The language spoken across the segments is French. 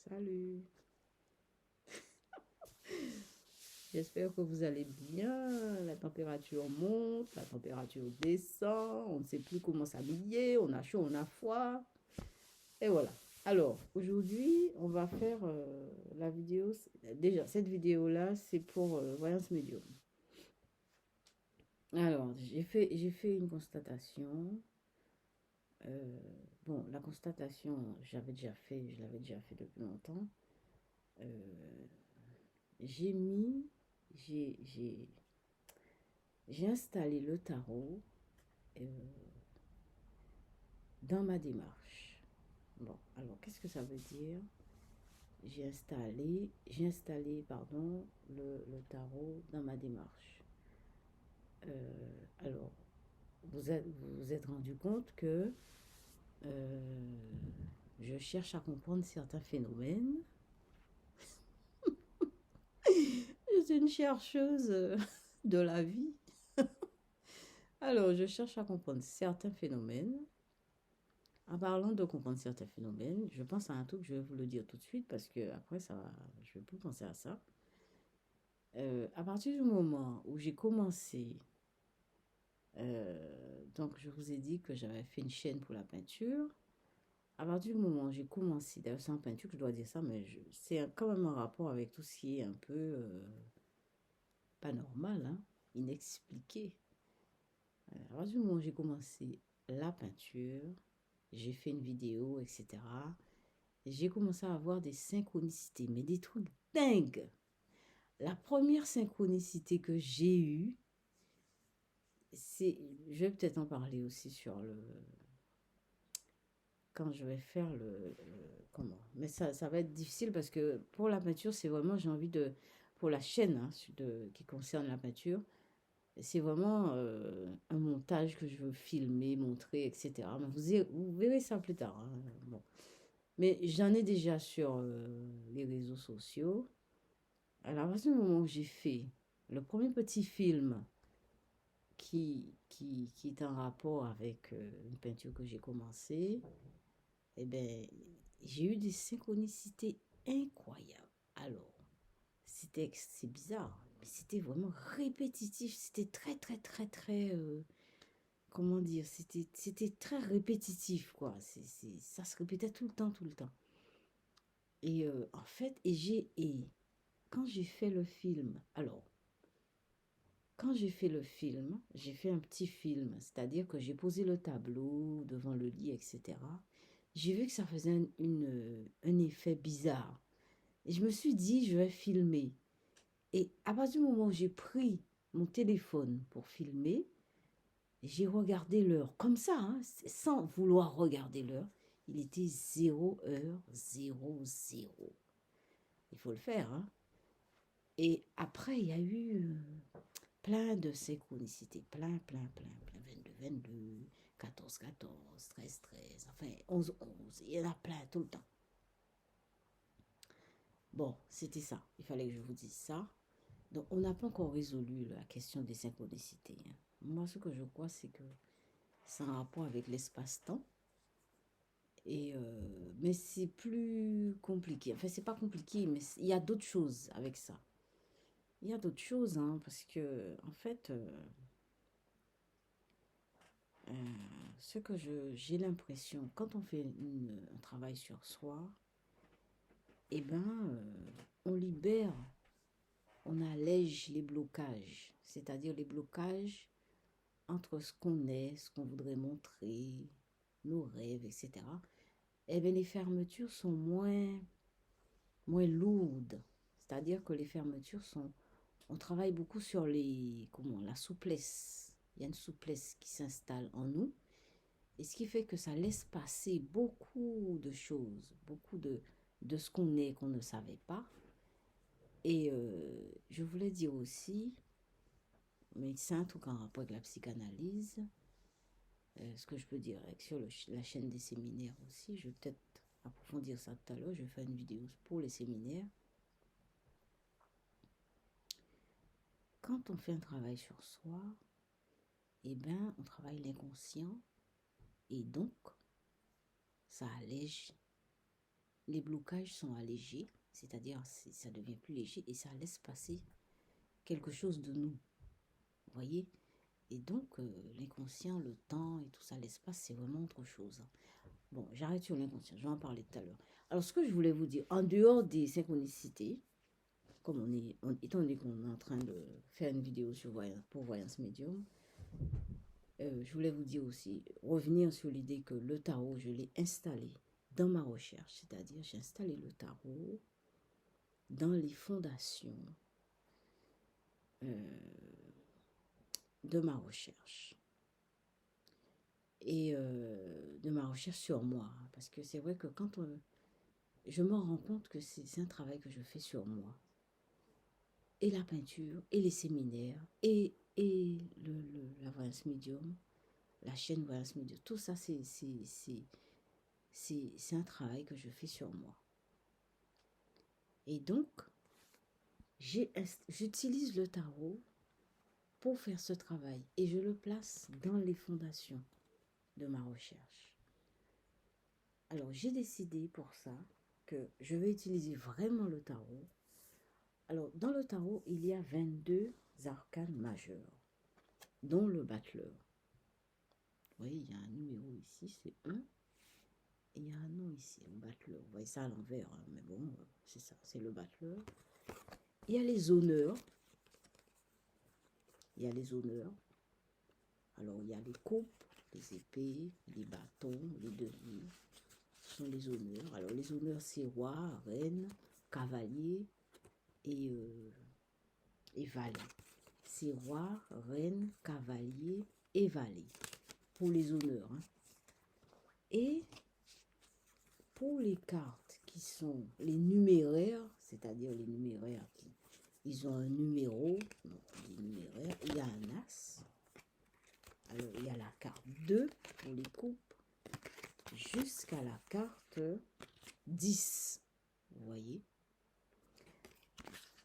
Salut. J'espère que vous allez bien. La température monte, la température descend. On ne sait plus comment s'habiller. On a chaud, on a froid. Et voilà. Alors, aujourd'hui, on va faire la vidéo. Déjà, cette vidéo-là, c'est pour Voyance Médium. Alors, j'ai fait une constatation. Euh, bon, la constatation, je l'avais déjà fait depuis longtemps. Euh, j'ai mis, j'ai installé le tarot euh, dans ma démarche. Bon, alors qu'est-ce que ça veut dire? Pardon, le tarot dans ma démarche. Alors, vous êtes rendu compte que euh, je cherche à comprendre certains phénomènes. Je suis une chercheuse de la vie. Alors, je cherche à comprendre certains phénomènes. En parlant de comprendre certains phénomènes, je pense à un truc, je vais vous le dire tout de suite parce que après ça, je vais plus penser à ça. À partir du moment où j'ai commencé, donc je vous ai dit que j'avais fait une chaîne pour la peinture. À partir du moment où j'ai commencé, d'ailleurs c'est en peinture que je dois dire ça, mais c'est quand même un rapport avec tout ce qui est un peu pas normal, hein, inexpliqué. À partir du moment où j'ai commencé la peinture, j'ai fait une vidéo, etc. J'ai commencé à avoir des synchronicités, mais des trucs dingues. La première synchronicité que j'ai eue, c'est, je vais peut-être en parler aussi sur le, quand je vais faire comment. Mais ça va être difficile parce que pour la peinture, c'est vraiment, j'ai envie de, pour la chaîne hein, qui concerne la peinture, c'est vraiment un montage que je veux filmer, montrer, etc. Mais vous verrez ça plus tard, hein. Bon. Mais j'en ai déjà sur les réseaux sociaux. Alors, à partir du moment où j'ai fait le premier petit film qui est en rapport avec une peinture que j'ai commencée, eh bien, j'ai eu des synchronicités incroyables. Alors, c'est bizarre, mais c'était vraiment répétitif. C'était très, très, très, très, comment dire, c'était très répétitif, quoi. Ça se répétait tout le temps, tout le temps. Et en fait, quand j'ai fait le film, alors, quand j'ai fait le film, j'ai fait un petit film, c'est-à-dire que j'ai posé le tableau devant le lit, etc. J'ai vu que ça faisait un effet bizarre. Et je me suis dit, je vais filmer. Et à partir du moment où j'ai pris mon téléphone pour filmer, j'ai regardé l'heure, comme ça, hein, sans vouloir regarder l'heure. Il était 0h00. Il faut le faire, hein. Et après, il y a eu plein de synchronicités, plein, 22, 14, 13, enfin 11, il y en a plein tout le temps. Bon, c'était ça, il fallait que je vous dise ça. Donc, on n'a pas encore résolu la question des synchronicités, hein. Moi, ce que je crois, c'est que c'est un rapport avec l'espace-temps. Mais c'est plus compliqué. Enfin, c'est pas compliqué, mais il y a d'autres choses avec ça. Il y a d'autres choses, hein, parce que, en fait, Euh, ce que j'ai l'impression, quand on fait un travail sur soi, eh ben, on libère, on allège les blocages, c'est-à-dire les blocages entre ce qu'on est, ce qu'on voudrait montrer, nos rêves, etc. Eh bien, les fermetures sont moins lourdes. C'est-à-dire que les fermetures sont, on travaille beaucoup sur la souplesse. Il y a une souplesse qui s'installe en nous. Et ce qui fait que ça laisse passer beaucoup de choses, beaucoup de ce qu'on est qu'on ne savait pas. Et je voulais dire aussi, mais c'est un truc en rapport avec la psychanalyse, ce que je peux dire sur la chaîne des séminaires aussi, je vais peut-être approfondir ça tout à l'heure, je vais faire une vidéo pour les séminaires. Quand on fait un travail sur soi, eh ben, on travaille l'inconscient et donc ça allège les blocages sont allégés, c'est-à-dire ça devient plus léger et ça laisse passer quelque chose de nous. Vous voyez? Et donc, l'inconscient, le temps et tout ça, l'espace, c'est vraiment autre chose. Bon, j'arrête sur l'inconscient, je vais en parler tout à l'heure. Alors, ce que je voulais vous dire, en dehors des synchronicités, comme étant donné qu'on est en train de faire une vidéo sur pour Voyance Médium, je voulais vous dire aussi, revenir sur l'idée que le tarot, je l'ai installé dans ma recherche, c'est-à-dire j'ai installé le tarot dans les fondations de ma recherche. Et de ma recherche sur moi. Parce que c'est vrai que quand je me rends compte que c'est un travail que je fais sur moi. Et la peinture, et les séminaires, et la Voyance Médium, la chaîne Voyance Médium, tout ça, c'est un travail que je fais sur moi. Et donc, j'utilise le tarot pour faire ce travail. Et je le place dans les fondations de ma recherche. Alors, j'ai décidé pour ça que je vais utiliser vraiment le tarot. Alors, dans le tarot, il y a 22 arcanes majeurs, dont le battleur. Vous voyez, il y a un numéro ici, c'est 1. Et il y a un nom ici, un battleur. Vous voyez ça à l'envers, hein, mais bon, c'est ça, c'est le battleur. Il y a les honneurs. Il y a les honneurs. Alors, il y a les coupes, les épées, les bâtons, les deniers. Ce sont les honneurs. Alors, les honneurs, c'est roi, reine, cavalier et valet. C'est roi, reine, cavalier et valet. Pour les honneurs. Hein. Et pour les cartes qui sont les numéraires, c'est-à-dire les numéraires ils ont un numéro, donc les numéraires, il y a un as. Alors, il y a la carte 2 pour les coupes, jusqu'à la carte 10. Vous voyez?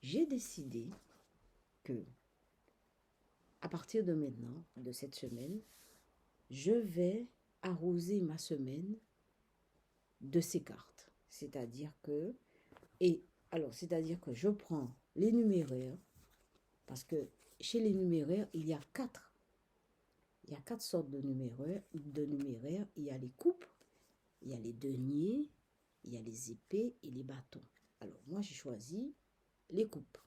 J'ai décidé que, à partir de maintenant, de cette semaine, je vais arroser ma semaine de ces cartes. C'est-à-dire que, c'est-à-dire que je prends les numéraires, parce que chez les numéraires, il y a 4 sortes de numéraires. Il y a les coupes, il y a les deniers, il y a les épées et les bâtons. Alors, moi, j'ai choisi les coupes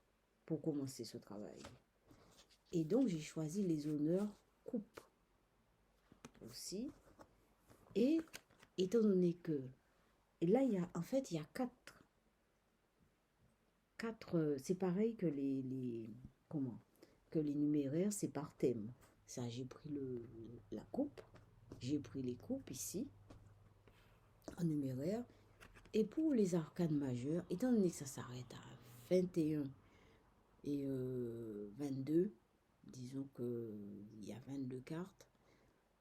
pour commencer ce travail. Et donc, j'ai choisi les honneurs coupes aussi. Et étant donné que, et là, il y a 4, c'est pareil que que les numéraires, c'est par thème. Ça, j'ai pris la coupe, j'ai pris les coupes ici, en numéraire. Et pour les arcanes majeures, étant donné que ça s'arrête à 21 et 22, disons qu'il y a 22 cartes,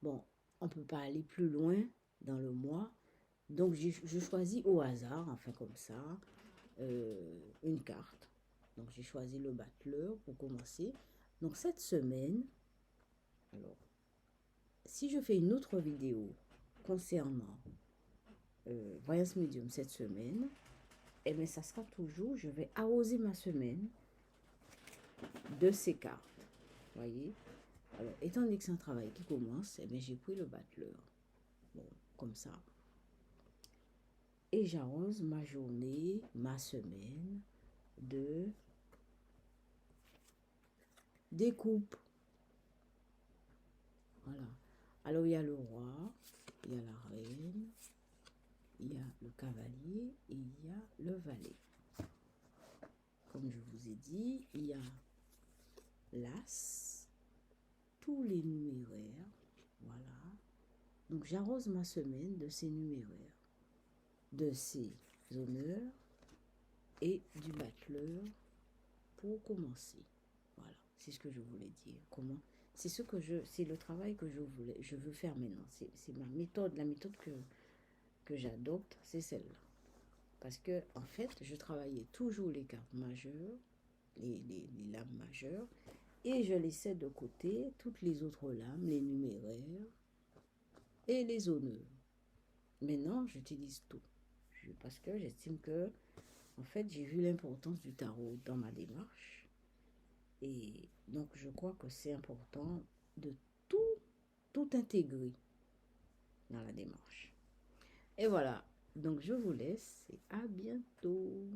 bon, on ne peut pas aller plus loin dans le mois, donc je choisis au hasard, enfin comme ça, une carte. Donc j'ai choisi le battleur pour commencer. Donc cette semaine, alors, si je fais une autre vidéo concernant Voyance Médium cette semaine, eh bien ça sera toujours, je vais arroser ma semaine de ces cartes. Voyez? Alors, étant donné que c'est un travail qui commence, eh bien j'ai pris le battleur. Bon, comme ça. Et j'arrose ma journée, ma semaine de découpe. Voilà. Alors, il y a le roi, il y a la reine, il y a le cavalier et il y a le valet. Comme je vous ai dit, il y a l'as, tous les numéraires. Voilà. Donc, j'arrose ma semaine de ces numéraires, de ces honneurs et du battleur pour commencer. Voilà, c'est ce que je voulais dire. Comment? C'est le travail que je veux faire maintenant. C'est ma méthode, la méthode que j'adopte, c'est celle-là. Parce que, en fait, je travaillais toujours les cartes majeures, les lames majeures, et je laissais de côté toutes les autres lames, les numéraires et les honneurs. Maintenant, j'utilise tout. parce que j'estime que, en fait, j'ai vu l'importance du tarot dans ma démarche. Et donc, je crois que c'est important de tout, tout intégrer dans la démarche. Et voilà. Donc, je vous laisse et à bientôt.